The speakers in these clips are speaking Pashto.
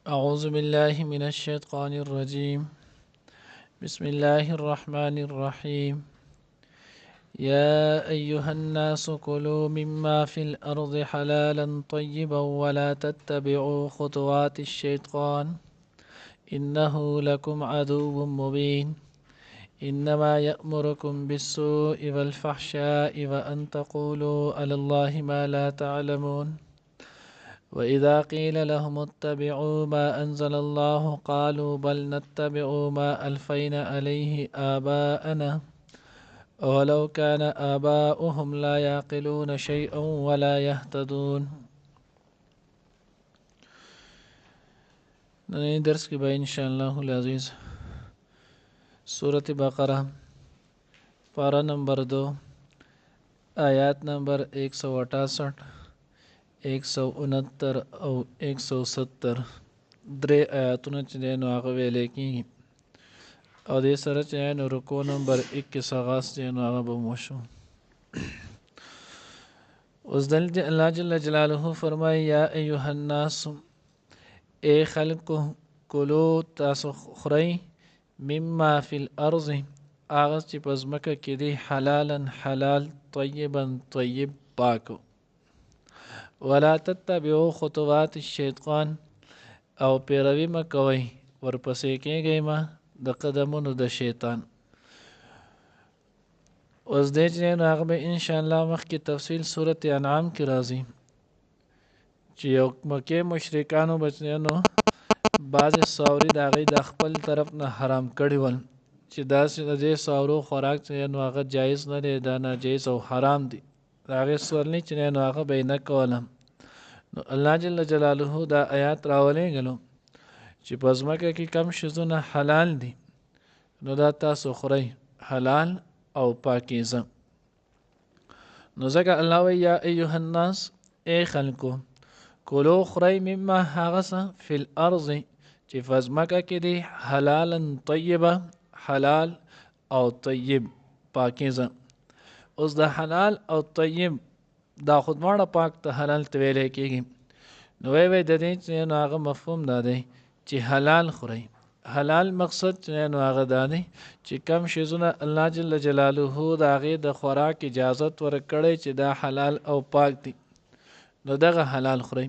أعوذ بالله من الشيطان الرجيم. بسم الله الرحمن الرحيم. يا أيها الناس كلوا مما في الأرض حلالا طيبا ولا تتبعوا خطوات الشيطان إنه لكم عدو مبين. إنما يأمركم بالسوء والفحشاء وأن تقولوا على الله ما لا تعلمون. وإذا قيل لهم اتبعوا ما أنزل الله قالوا بل نتبع ما ألفينا عليه آباءنا ولو كان آباؤهم لا يعقلون شيئا ولا يهتدون. نئے درس کی بھائی انشاءاللہ العزیز سورة بقرہ پارہ نمبر 2 آیات نمبر 168 169 او 170 درې آیاتونه چې دی نو هغه ویلی کېږي او دې سره چې دی نو رکوع نمبر 21 آغاز چې دی نو هغه به مو وشو. اوس دلته الله جل جلاله فرمایي یا ایها الناس ای خلکو کلو تاسو خورئ مما فی الارض هغه چې په ځمکه کې دی حلالا حلال طیبا طیب پاکو ولا تتبعوا خطوات الشیطان او پیروي مه کوئ ورپسې کېږئ مه د قدمونو د شیطان. اوس دی چې نو هغه به انشاءالله مخکې تفصیل صورت انعام کې راځي چې یو مکې مشرکانو به چې نو بعضې ساوري د هغوی د خپل طرف نه حرام کړي ول چې داسې د دې ساورو خوراک چې نو هغه جایز نه دی دا ناجایز او حرام دی د هغې سورلي چې نو هغه به یې نه کوله. نو الله جل جلاله دا آیات راولېږلو چې په ځمکه کې کم شیزونه حلال دي نو دا تاسو خورئ حلال او پاکیزه. نو ځکه الله وایي یا ایها الناس ای خلکو کلو خورئ مما هغه څه فی الارض چې په ځمکه کې دی حلالا طیبه حلال او طیب پاکیزه. اوس د حلال او طیب دا خود ماړه پاک ته حلال ته ویلی کېږي نو وی د دې چې نو هغه مفهوم دا دی چې حلال خورئ. حلال مقصد چې نو هغه دا دی چې کم شیزونه الله جل جلاله د هغې د خوراک اجازت ورکړی چې دا حلال او پاک دي نو دغه حلال خورئ.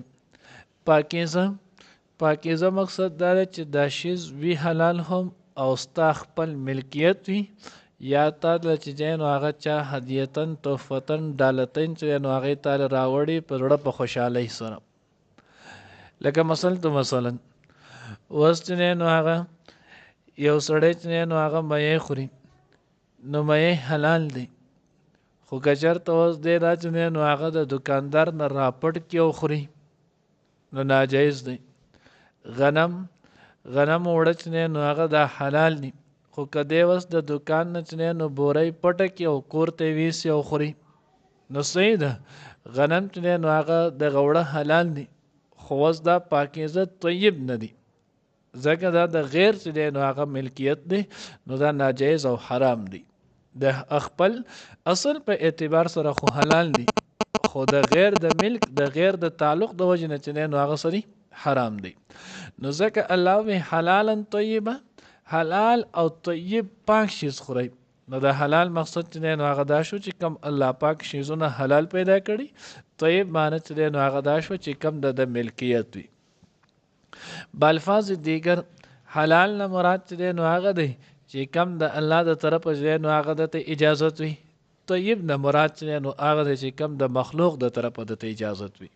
پاکیزه مقصد دا دی چې دا شیز وي حلال هم او ستا خپل ملکیت وي یا تا له چې دی نو هغه چا هدیتن تحفتن ډالتن چې نو هغې تاله راوړي په زړه په خوشحالۍ سره. لکه مثلا اوس چې نو هغه یو سړی چې نو هغه میې خوري نو میې حلال دی خو که چېرته اوس دی دا چې نو هغه د دکاندار نه راپټ کړي او خوري نو ناجایز دی. غنم اوړه چې نو هغه دا حلال دی خو که دی اوس د دکان نه چې نو بورۍ پټه کړي او کور ته یې ویسي او خوري نو صحیح ده. غنم چې نو هغه دغه اوړه حلال دی خو اوس دا پاکیزه طیب نه دی ځکه دا د غیر چې دی نو هغه ملکیت دی نو دا ناجایز او حرام دی. د خپل اصل په اعتبار سره خو حلال دی خو د غیر د ملک د غیر د تعلق د وجې نه چې دی نو هغه سری حرام دی. نو ځکه الله وی حلالا طیبه حلال او طیب پاک شیز خورئ. نو د حلال مقصد چې دی نو هغه دا شو چې کم الله پاک شیزونه حلال پیدا کړي. طیب معنی چې دی نو هغه دا شو چې کم د ملکیت وي. بالفاظ دیگر حلال نه مراد چې دی نو هغه دی چې کم د الله د طرفه چې دی نو هغه دته اجازت وي. طیب نه مراد چې دی نو هغه دی چې کم د مخلوق د طرفه دته اجازت وي.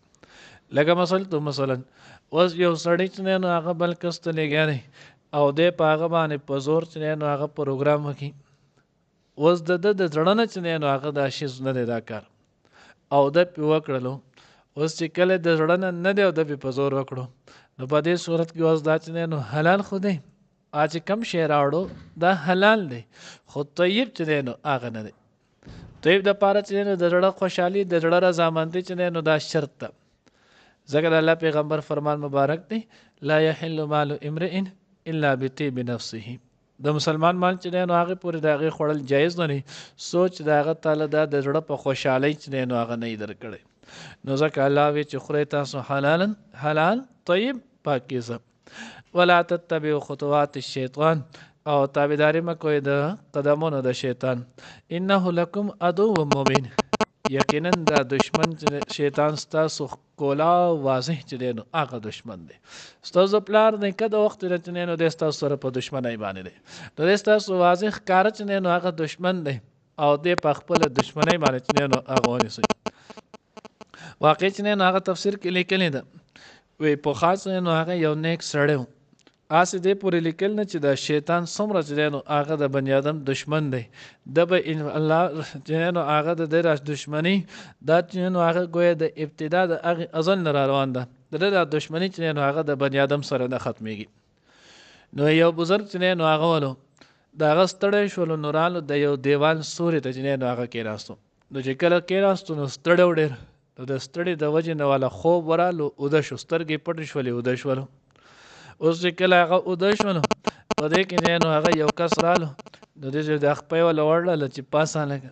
لکه مثلا اوس یو سړی چې دی نو هغه بل کس ته لګیا دی او دی په هغه باندې په زور چې دی نو هغه پروګرام وکړي اوس د زړه نه چې دی نو هغه دا شیز نه دی دا کار او ده پې وکړلو اوس چې کله د زړه نه دی او ده پې په زور وکړو نو په دې صورت کې اوس دا چې دی نو حلال خو دی چې کم شی راوړو دا حلال دی خو طیب چې دی نو هغه نه دی. طیب د پاره چې دی نو د زړه خوشحالي د زړه رضامندي چې دی نو دا شرط ده ځکه د الله پیغمبر فرمان مبارک دی لا یحل مال امرئ الا بطیب نفسه. د مسلمان مال چې دی نو هغې پورې د هغې خوړل جایز نه دی سوچ د هغه تعالی دا د زړه په خوشحالۍ چې دی نو هغه نه یې درکړی. نو ځکه الله وی چې خورئ تاسو حلال طیب پاکیزه. ولا تتبعوا خطوات الشیطان او تابعداري مه کوئ د قدمونو د شیطان انه لکم عدو مبین یقینا دا دشمن شیطان ستاسو کولا واضح چې دی نو هغه دشمن دی ستاسو پلار نه کده وخت رچنه نو د ستاسو سره په دشمنی باندې دی نو د ستاسو واضح کار چې نو هغه دشمن دی او د په خپل دشمنی باندې چې نو هغه ونیسي واقع چې نو هغه تفسیر کې لیکلی ده وی په خاص نو هغه یو نیک سړی آسې دې پورې لیکل نه چې د شیطان څومره چې دی نو هغه د بني آدم دشمن دی د به الله چې نو هغه د دې دشمني دا چې نو هغه ګویا د ابتدا د هغې ازل نه را روان ده د د دشمني چې نو هغه د بني آدم سره نه ختمیږي نو یو بزرګ چې نو هغه ولو د هغه ستړی شولو نو رالو د یو دیوال سوري ته چې نو هغه کېناستو نو چې کله کېناستو نو ستړی و ډېر نو د ستړي د وجې نه والا خوب ورالو اوده شو سترګې پټې شولې اوده شولو اوس چې کله هغه اوده شو نو په دې کې نو هغه یو کس رالو نو دې چې د خپې ولا وړله چې پاسه لګه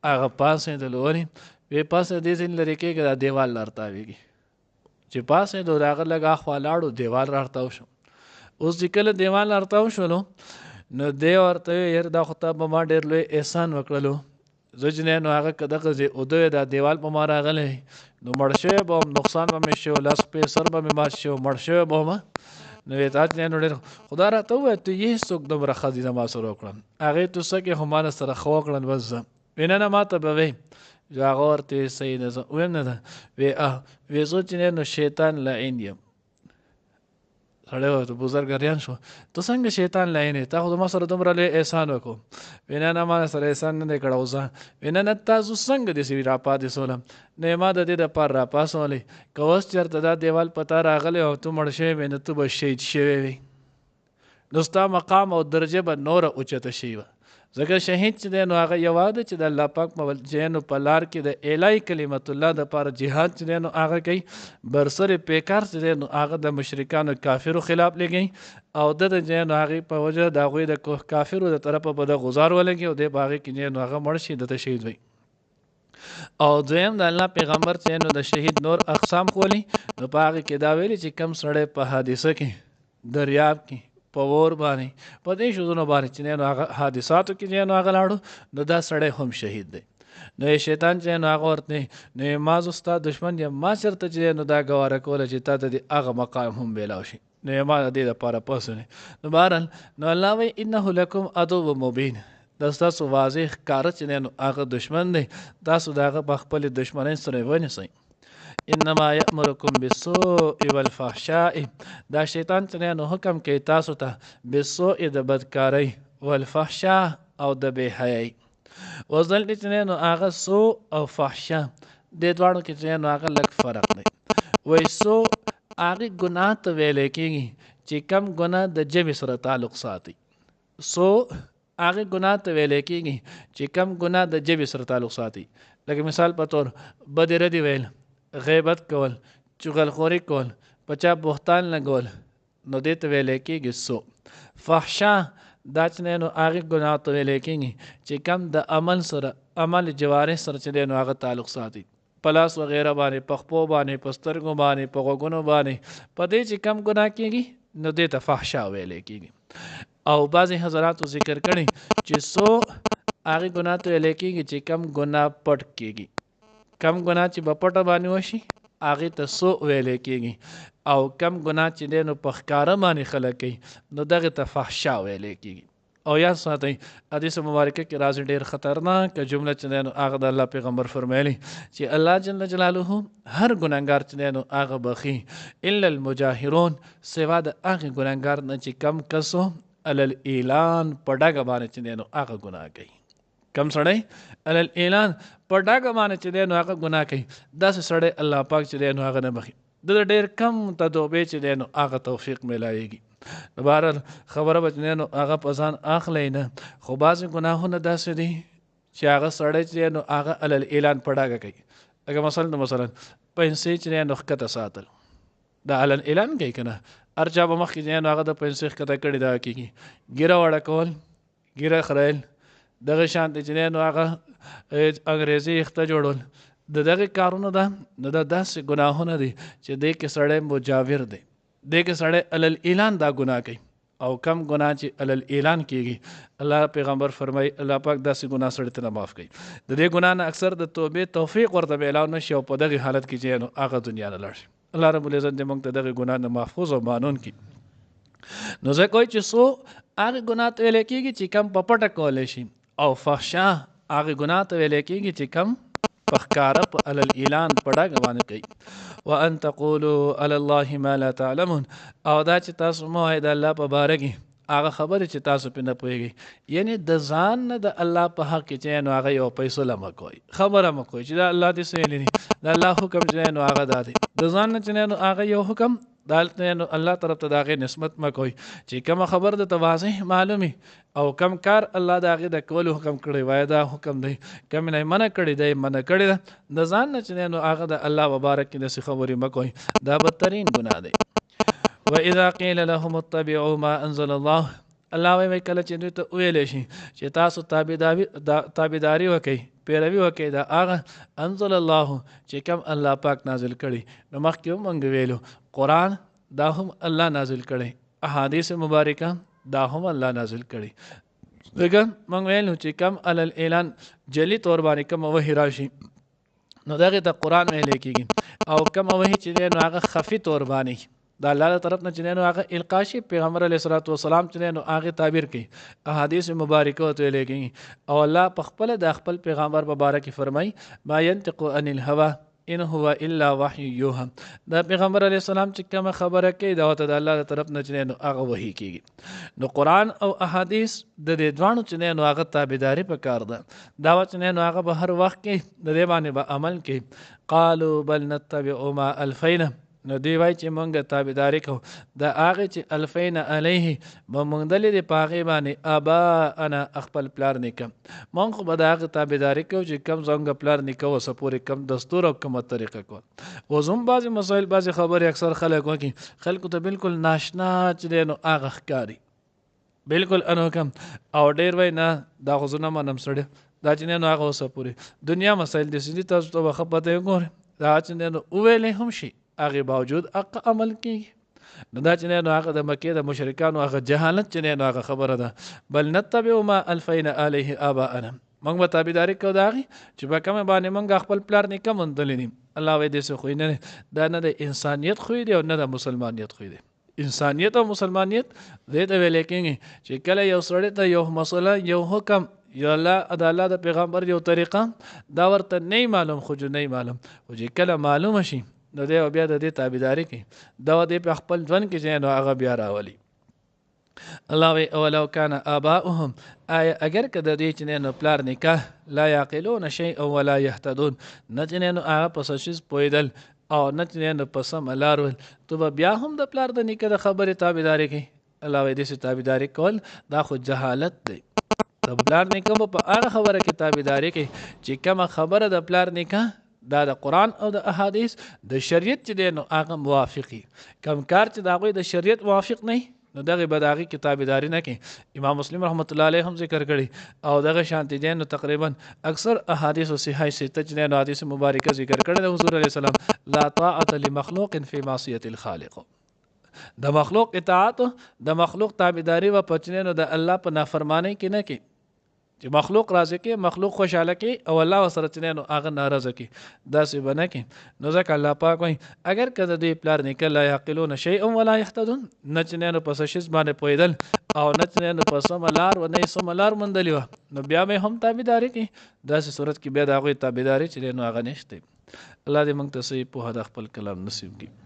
هغه پاسېدلو ولې وی پاسه دې ځین لرې کېږي دا دیوال لارتاویږي چې پاسېدو د هغه لږ اخوا لاړو دیوال رارتاو شو اوس چې کله دیوال رارتاو شولو نو دی ورته یار دا خو ته به ما ډېر لوی احسان وکړلو زه چې نو هغه که دغه ځای اوده دا دیوال په ما راغلی نو مړ شوی به هم نقصان به مې شو لاس پې سر به مې مات شو مړ شوی به هم نو یې تا چې نو ډېر خدا راته ووایه ته یې څوک دومره ښځې زما سره وکړل هغې تو څه کې خو ما نه سره ښه وکړل بس زه وی نه ما ته به وی هغه ورته صحیح ده زه ویم نه ده وی زه چې نو شیطان لعین یم سړی ورته بزرګریان شو ته څنګه شیطان لعین یې تا خو زما سره دومره لوی احسان وکړو وی نه ما سره احسان نه دی کړی اوس وی نه تاسو څنګه داسې راپاتې سولم نه ما د دې دپاره راپاڅولی که اوس چېرته دا دیوال په تا راغلی او ته مړ شوی وې نو ته به شهید شوی وې نو ستا مقام او درجه به نوره اوچته شوي وه ځکه شهید چې دی نو هغه یوه ده چې د الله پاک په لار کې د الهی کلمت الله دپاره جهاد چې دی نو هغه کوي برسر پیکار چې دی نو هغه د مشرکانو کافرو خلاف لګي او د چې نو هغې په وجه د هغوی د کافرو د طرفه به د غزار ولګي او دی په هغې کې نو هغه مړ شي دته شهید وي او دویم د الله پیغمبر چې نو د شهید نور اقسام خولي نو په هغې کې دا ویلي چې کم سړی په حادثه کې دریاب کې په اور باندې په دې شوزونو باندې چې نو هغه حادثاتو کې نو هغه لاړو نو دا سړی هم شهید دی نو شیطان چې نو هغه ورته نو ما زه ستا دشمن یم ما چېرته چې نو دا ګواره کوله چې تا ته د هغه مقام هم بیلاو شي نو ما د دې دپاره پسونې نو بهرحال نو الله وایي انه لکم عدو مبین دا ستاسو واضح ښکاره چې نو هغه دشمن دی تاسو د هغه په خپلې دشمنۍ سره ونیسئ انما یأمرکم بالسوء والفحشاء دا شیطان چې نو حکم کوي تاسو ته بالسوء د بدکارۍ والفحشاء او د بې حیایۍ وزل چې نو هغه سوء او فحشا دې دواړو کې چې نو هغه لږ فرق دی وایي سوء هغې ګناه ته ویلی کېږي چې کم ګناه د ژبې سره تعلق ساتي سوء هغې ګناه ته ویلی کېږي چې کم ګناه د ژبې سره تعلق ساتي لکه مثال په طور بدې ردې ویل غیبت کول چغلخوري کول په چا بهتان لګول نو دې ته ویلی کېږي سوء فحشا دا چې نو هغې ګناه ته ویلی کېږي چې کم د عمل سره عمل جوارح سره چې دی نو هغه تعلق ساتي په لاس وغیره باندې په خپو باندې په سترګو باندې په غوږونو باندې په دې چې کم ګناه کېږي نو دې ته فحشا ویلی کېږي او بعضې حضراتو ذکر کړي چې سوء هغې ګناه ته ویلی کېږي چې کم ګناه پټ کېږي کم ګناه چې په پټه باندې وشي هغې ته سوء ویلی کېږي او کم ګناه چې دی نو په ښکاره باندې خلک کوي نو دغې ته فحشا ویلی کېږي او یاد ساتئ حدیث مبارکه کې راځي ډېر خطرناکه جمله چې دی نو هغه د الله پیغمبر فرمایلی چې الله جل جلاله هر ګناهګار چې دی نو هغه بخي الا المجاهرون سوا د هغې ګناهګار نه چې کم کسو علی الاعلان په ډګه باندې چې دی نو هغه ګناه کوي کم سړی علی الاعلان په ډاګه باندې چې دی نو هغه ګناه کوي داسې سړی الله پاک چې دی نو هغه نه بخي د ډېر کم تدوبې چې دی نو هغه توفیق میلاویږي نو بهرحال خبره به چې نو هغه په ځان اخلی نه خو بعضې ګناهونه داسې دي چې هغه سړی چې دی نو هغه علی الاعلان په ډاګه کوي لکه مثلا پیسې چې دی نو ښکته ساتل دا علی الاعلان کوي که نه هر چا به مخکې چې دی نو هغه د پیسې ښکته کړي دا کېږي ګیره وړه کول ګیره خریل دغه شان چې دی نو هغه انګریزي اخته جوړول د دغې کارونه ده نو دا داسې ګناهونه دي چې دې کې سړی مجاور دی دې کې سړی علل اعلان دا ګناه کوي او کم ګناه چې علل اعلان کیږي الله پیغمبر فرمای الله پاک داسې ګناه سړی ته نه معاف کوي د دې ګناه نه اکثر د توبې توفیق ورته میلاو نشي او په دغه حالت کې چې نو هغه دنیا نه لاړ شي الله رب العزت دې موږ ته دغه ګناه نه محفوظ او مانون کړي نو زه کوی چې سو هغه ګناه ته ویل کېږي چې کم په پټه کولی شي او فحشا هغه ګناه ته ویل کېږي چې کم په ښکاره په علل اعلان په ډاګه باندې کوي وان تقولوا علی الله ما لا تعلمون او دا چې تاسو مو وایئ د الله په باره کې هغه خبرې چې تاسو پرې نه پوهېږئ یعنی د ځان نه د الله په حق کې چې نو هغه یو فیصله مه کوئ خبره مه کوئ چې دا الله دې څه ویلي دي د الله حکم چې نو هغه دا دی د ځان نه چې نو هغه یو حکم دالته نو الله طرف ته د هغې نسبت مه کوئ چې کومه خبر درته واضح معلومي او کم کار الله د هغې د کولو حکم کړی وایي دا حکم دی کم نه یې منع کړی دی منع کړې ده د ځان نه چې نو هغه د الله مبارک کې داسې خبرې مه کوئ دا بدترین ګناه دی وإذا قيل لهم اتبعوا ما أنزل الله الله وی کله چې دوی ته ویلی شي چې تاسو تابعداري وکئ پیروي وکئ د هغه انزل الله چې کوم الله پاک نازل کړي نو مخکې هم موږ ویلو قرآن دا هم الله نازل کړي احادیث مبارکه دا هم الله نازل کړي دغه موږ ویلو چې کم علل اعلان جلی طور باندې کوم وحی راشي نو دغه ته قرآن ویل کېږي او کوم وحی چې نو هغه خفي طور باندې دا الله طرف نه چې نو هغه القا شي پیغمبر علیه الصلاۃ والسلام چې نو هغه تعبیر کوي احادیث مبارکه ته لیکي او الله په خپل د خپل پیغمبر مبارک فرمای ما ينطق عن الهوى ان هو الا وحی یوحى دا پیغمبر علیه السلام چې کوم خبره کوي دا ته د الله طرف نه چې نو هغه وحی کیږي نو قرآن او احادیث د دې دوانو چې نو هغه تابعداري پکار ده دا چې نو هغه به هر وخت کې د دې باندې به عمل کوي قالوا بل نتبع ما الفینا نو دی وای چې مونږ تابعداري کوو د هغې چې الفین علیه به موږ دلې د په هغې باندې ابا انا خپل پلار نیکه مونږ خو به د هغې تابعداري کوو چې کم زموږ پلار نیکه اوسه پورې کم دستور او کومه طریقه کول اوس هم بعضې مسایل بعضې خبرې اکثر خلک وکړي خلکو ته بالکل ناشنا چې دی نو هغه ښکاري بالکل انو کم او ډېر وای نه دا خو زه نه منم سړی دا چې نو هغه اوسه پورې دنیا مسایل داسې دي تاسو ته به ښه پته یې ګورئ دا چې نو وویلی هم شي هغه باوجود حق عمل کیږي نو دا چې نو هغه د مکې د مشرکانو هغه جهالت چې نو هغه خبره ده بل نتبع ما الفینا علیه آباءنا موږ به تابعداري کوو د هغې چې په کومه باندې موږ خپل پلار نیکه موندلی دي الله وایي داسې خوی نه دا نه د انسانیت خوی دی او نه د مسلمانیت خوی دی انسانیت او مسلمانیت دې ته ویل کېږي چې کله یو سړی ته یو مسله یو حکم یا الله د الله د پیغمبر یو طریقه دا ورته نه معلوم خو نه معلوم خو چې کله معلومه شي نو دی بیا د دې تابعداري کوي دا دی په خپل ژوند کې چې نو هغه بیا راولي الله وی اولو کان آباؤهم آیا اگر که د دې چې نو پلار نکاح لا یعقلون شیئا ولا یهتدون نه چې نو هغه په څه شي پوهېدل او نه چې نو په سمه لار ول تو به بیا هم د پلار د نیکه د خبرې تابعداري کوي الله وی داسې تابعداري کول دا خو جهالت دی د پلار نیکه په هغه خبره کې تابعداري کوي چې کومه خبره د پلار نیکه دا د قرآن او د احادیث د شریعت چې دی نو هغه موافقي کم کار چې د هغوی د شریعت موافق نه نو دغه به د هغې کې تابعداري نه کوي امام مسلم رحمت الله علیه هم ذکر کړي او دغه شانتې دی نو تقریبا اکثر احادیث او صحیح سته چې نو حدیث مبارکه ذکر کړی د حضور علیه السلام لا طاعة لمخلوق فی معصیة الخالق د مخلوق اطاعت د مخلوق تابعداري و پچنه نو د الله په نافرمانی کې نه کوي چې مخلوق راضي کې مخلوق خوشاله کې او الله سره چې نو هغه ناراضه کې داسې بنه کې نو ځکه الله پاک وایي اگر که د دې پلار نیکه لا یعقلون شیئا ولا یهتدون نه چې نو په څه شي باندې پوهېدل او نه چې نو په سمه لار و نه سمه لار موندلې وه نو بیا به هم تابعداري کوي داسې صورت کې بیا د هغوی تابعداري چې نو هغه نشته الله دې موږ ته صحیح پوهه د خپل کلام نصیب کړي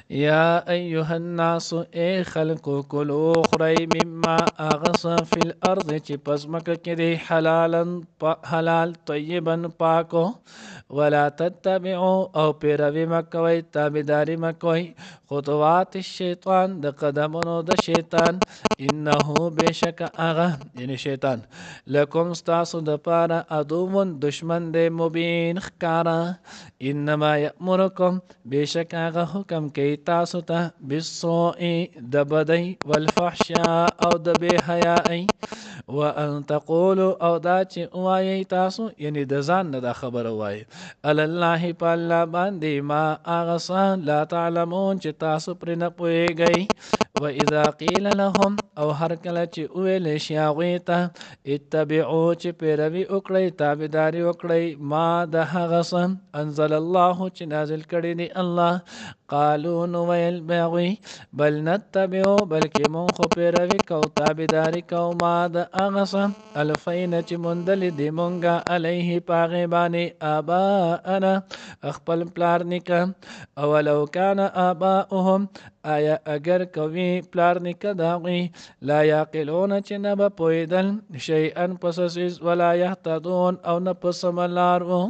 یا ایها الناس ای خلقو کلو خورئ مما اغص فی الارض چې پس مکه کې دی حلال طیبا پاکو ولا تتبعوا او پیروي مکوئ تابعداري مکوئ خطوات الشیطان د قدمونو د شیطان انه بشک هغه یعنی شیطان لکم ستاسو د پاره عدو دشمن دی مبین ښکاره انما یأمرکم بشک هغه حکم کوي تاسو ته بالسوء د بدی والفحشاء او د بے حیائی وان تقولوا او دا چې وایي تاسو یعنی د ځان نه دا خبره وایي علی الله په الله باندې ما هغه څه لا تعلمون چې تاسو پرې نه پوهیږئ واذا قیل لهم او هر کله چې وویل شي هغوی ته اتبعوا چې پیروي وکړئ تابعداري وکړئ ما د هغه څه انزل الله چې نازل کړی دی الله قالو نو ویل به هغوی بل نتبعو بلکې مونږ خو پیروي کوو تابعداري کوو ما د هغه څه الفینه چې موندلې دی مونږه علیه په هغې باندې آباءنا خپل پلار نیکه اولو کان آباؤهم آیا اگر کوي پلار نیکه د هغوی لا یعقلون چې نه به پوهېدل شیئا په څه څیز ولا یهتدون او نه په سمه لار و